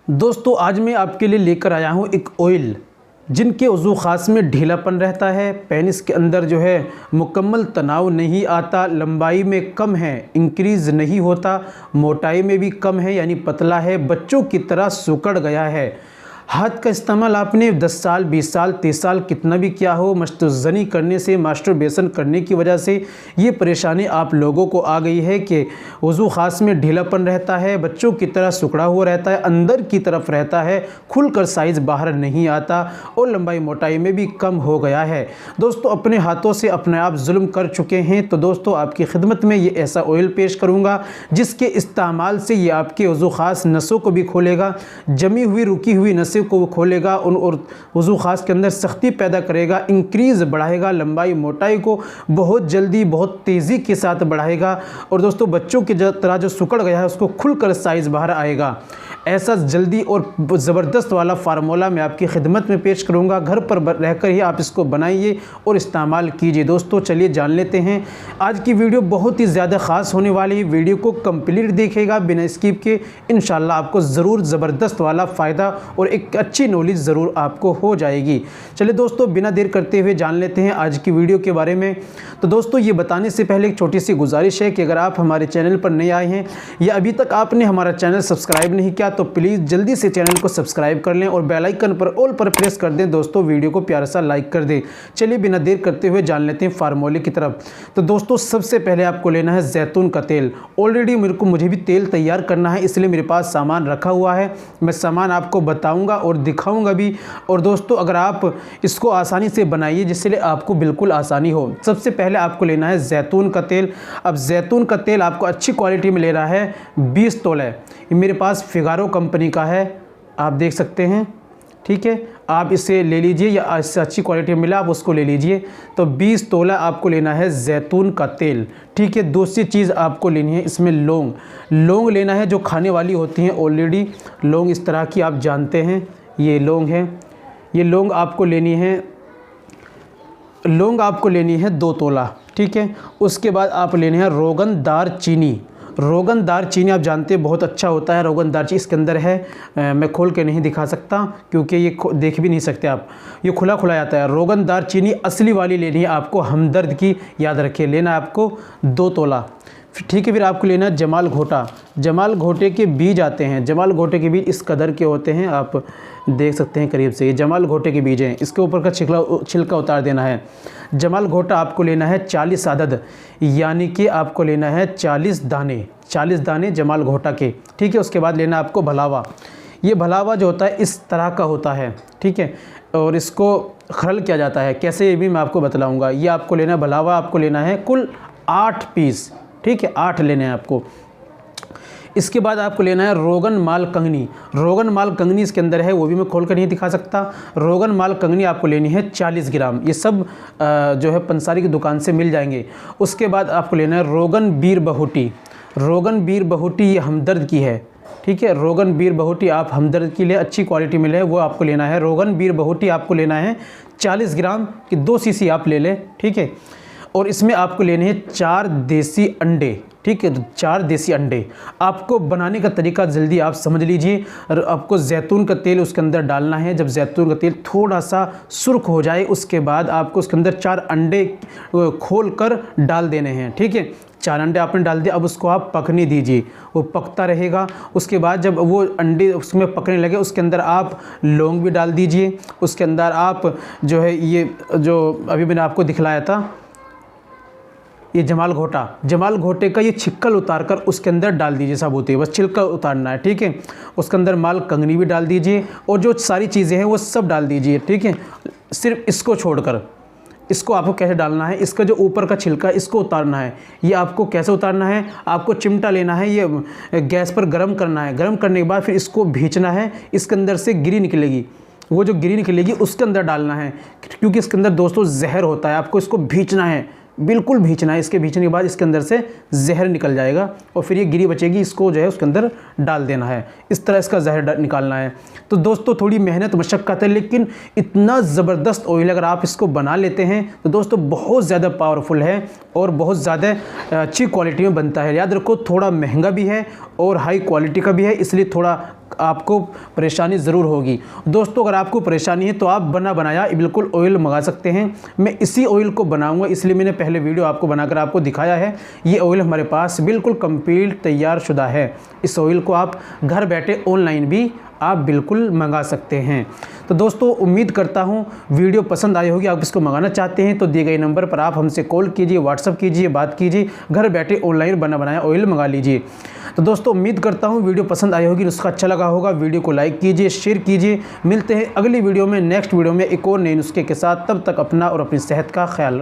दोस्तों आज मैं आपके लिए लेकर आया हूँ एक ऑयल जिनके वज़ू ख़ास में ढीलापन रहता है। पेनिस के अंदर जो है मुकम्मल तनाव नहीं आता, लंबाई में कम है, इंक्रीज़ नहीं होता, मोटाई में भी कम है यानी पतला है, बच्चों की तरह सिकुड़ गया है। हाथ का इस्तेमाल आपने 10 साल 20 साल 30 साल कितना भी किया हो, मस्तज़नी करने से, मास्टरबेशन करने की वजह से ये परेशानी आप लोगों को आ गई है कि वज़ू ख़ास में ढीलापन रहता है, बच्चों की तरह सिकुड़ा हुआ रहता है, अंदर की तरफ रहता है, खुलकर साइज़ बाहर नहीं आता और लंबाई मोटाई में भी कम हो गया है। दोस्तों अपने हाथों से अपने आप जुल्म कर चुके हैं, तो दोस्तों आपकी खिदमत में ये ऐसा ऑयल पेश करूँगा जिसके इस्तेमाल से ये आपके वज़ू ख़ास नसों को भी खोलेगा, जमी हुई रुकी हुई नसें को खोलेगा और वज़ू ख़ास के अंदर सख्ती पैदा करेगा, इंक्रीज़ बढ़ाएगा, लंबाई मोटाई को बहुत जल्दी बहुत तेज़ी के साथ बढ़ाएगा और दोस्तों बच्चों की तरह जो सिकुड़ गया है उसको खुलकर साइज़ बाहर आएगा। ऐसा जल्दी और ज़बरदस्त वाला फार्मूला मैं आपकी खिदमत में पेश करूंगा। घर पर रहकर ही आप इसको बनाइए और इस्तेमाल कीजिए। दोस्तों चलिए जान लेते हैं। आज की वीडियो बहुत ही ज़्यादा ख़ास होने वाली है, वीडियो को कंप्लीट देखिएगा बिना स्किप के। इंशाल्लाह आपको ज़रूर ज़बरदस्त वाला फ़ायदा और एक अच्छी नॉलेज ज़रूर आपको हो जाएगी। चलिए दोस्तों बिना देर करते हुए जान लेते हैं आज की वीडियो के बारे में। तो दोस्तों ये बताने से पहले एक छोटी सी गुजारिश है कि अगर आप हमारे चैनल पर नए आए हैं या अभी तक आपने हमारा चैनल सब्सक्राइब नहीं किया तो प्लीज़ जल्दी से चैनल को सब्सक्राइब कर लें और बेल आइकन पर ऑल पर प्रेस कर दें। दोस्तों वीडियो को प्यारा सा लाइक कर दें। चलिए बिना देर करते हुए जान लेते हैं फार्मूले की तरफ। तो दोस्तों सबसे पहले आपको लेना है जैतून का तेल। ऑलरेडी मुझे भी तेल तैयार करना है, इसलिए मेरे पास सामान रखा हुआ है। मैं सामान आपको बताऊँगा और दिखाऊँगा भी। और दोस्तों अगर आप इसको आसानी से बनाइए जिससे आपको बिल्कुल आसानी हो। सबसे पहले आपको लेना है जैतून का तेल। अब जैतून का तेल आपको अच्छी क्वालिटी में लेना है, 20 तोला। ये मेरे पास फिगारो कंपनी का है, आप देख सकते हैं, ठीक है। आप इसे ले लीजिए या इससे अच्छी क्वालिटी में मिला आप उसको ले लीजिए। तो 20 तोला आपको लेना है जैतून का तेल, ठीक है। दूसरी चीज़ आपको लेनी है इसमें लौंग लेना है जो खाने वाली होती हैं। ऑलरेडी लौंग इस तरह की आप जानते हैं, ये लौंग है। ये लौंग आपको लेनी है 2 तोला, ठीक है। उसके बाद आप लेने हैं रोगनदार चीनी। रोगनदार चीनी आप जानते हैं बहुत अच्छा होता है। रोगनदार चीनी इसके अंदर है, मैं खोल के नहीं दिखा सकता क्योंकि ये देख भी नहीं सकते आप, ये खुला आता है। रोगनदार चीनी असली वाली लेनी है आपको, हमदर्द की, याद रखिए। लेना है आपको 2 तोला, ठीक है। फिर आपको लेना है जमाल घोटा। जमाल घोटे के बीज आते हैं, जमाल घोटे के बीज इस कदर के होते हैं, आप देख सकते हैं करीब से। ये जमाल घोटे के बीज हैं, इसके ऊपर का छिलका उतार देना है। जमाल घोटा आपको लेना है 40 अदद, यानी कि आपको लेना है 40 दाने जमाल घोटा के, ठीक है। उसके बाद लेना आपको भलावा। ये भलावा जो होता है इस तरह का होता है, ठीक है। और इसको खरल किया जाता है कैसे, ये भी मैं आपको बतलाऊँगा। ये आपको लेना है भलावा, आपको लेना है कुल 8 पीस, ठीक है, 8 लेने हैं आपको। इसके बाद आपको लेना है रोगन माल कंगनी। रोगन माल कंगनी इसके अंदर है, वो भी मैं खोल कर नहीं दिखा सकता। रोगन माल कंगनी आपको लेनी है 40 ग्राम। ये सब जो है पंसारी की दुकान से मिल जाएंगे। उसके बाद आपको लेना है रोगन बीर बहुटी। रोगन बीर बहुटी ये हमदर्द की है, ठीक है। रोगन बीर बहुटी आप हमदर्द के लिए अच्छी क्वालिटी मिले वो आपको लेना है। रोगन बीर बहुटी आपको लेना है 40 ग्राम की 2 सीसी आप ले लें, ठीक है। और इसमें आपको लेने हैं 4 देसी अंडे, ठीक है। 4 देसी अंडे। आपको बनाने का तरीका जल्दी आप समझ लीजिए। आपको जैतून का तेल उसके अंदर डालना है। जब जैतून का तेल थोड़ा सा सुर्ख हो जाए उसके बाद आपको उसके अंदर 4 अंडे खोल कर डाल देने हैं, ठीक है। 4 अंडे आपने डाल दिए, अब उसको आप पकने दीजिए, वो पकता रहेगा। उसके बाद जब वो अंडे उसमें पकने लगे उसके अंदर आप लौंग भी डाल दीजिए। उसके अंदर आप जो है ये जो अभी मैंने आपको दिखलाया था, ये जमाल घोटे का ये छिक्कल उतार कर उसके अंदर डाल दीजिए साबुत, बस छिलका उतारना है, ठीक है। उसके अंदर माल कंगनी भी डाल दीजिए और जो सारी चीज़ें हैं वो सब डाल दीजिए, ठीक है। सिर्फ इसको छोड़कर, इसको आपको कैसे डालना है, इसका जो ऊपर का छिलका इसको उतारना है। ये आपको कैसे उतारना है, आपको चिमटा लेना है, ये गैस पर गर्म करना है। गर्म करने के बाद फिर इसको भींचना है, इसके अंदर से गिरी निकलेगी, वो जो गिरी निकलेगी उसके अंदर डालना है, क्योंकि इसके अंदर दोस्तों जहर होता है। आपको इसको भींचना है, बिल्कुल भींचना है। इसके भींचने के बाद इसके अंदर से जहर निकल जाएगा और फिर ये गिरी बचेगी, इसको जो है उसके अंदर डाल देना है। इस तरह इसका जहर निकालना है। तो दोस्तों थोड़ी मेहनत मशक्क़त है, लेकिन इतना ज़बरदस्त ऑयल अगर आप इसको बना लेते हैं तो दोस्तों बहुत ज़्यादा पावरफुल है और बहुत ज़्यादा अच्छी क्वालिटी में बनता है। याद रखो थोड़ा महंगा भी है और हाई क्वालिटी का भी है, इसलिए थोड़ा आपको परेशानी ज़रूर होगी। दोस्तों अगर आपको परेशानी है तो आप बना बनाया बिल्कुल ऑयल मंगा सकते हैं। मैं इसी ऑयल को बनाऊंगा, इसलिए मैंने पहले वीडियो आपको बनाकर आपको दिखाया है। ये ऑयल हमारे पास बिल्कुल कंप्लीट तैयार शुदा है। इस ऑयल को आप घर बैठे ऑनलाइन भी आप बिल्कुल मंगा सकते हैं। तो दोस्तों उम्मीद करता हूँ वीडियो पसंद आई होगी। आप इसको मंगाना चाहते हैं तो दिए गए नंबर पर आप हमसे कॉल कीजिए, व्हाट्सअप कीजिए, बात कीजिए, घर बैठे ऑनलाइन बना बनाया ऑयल मंगा लीजिए। तो दोस्तों उम्मीद करता हूँ वीडियो पसंद आई होगी, नुस्खा अच्छा लगा होगा। वीडियो को लाइक कीजिए, शेयर कीजिए। मिलते हैं अगली वीडियो में, नेक्स्ट वीडियो में एक और नए नुस्खे के साथ। तब तक अपना और अपनी सेहत का ख्याल रखें।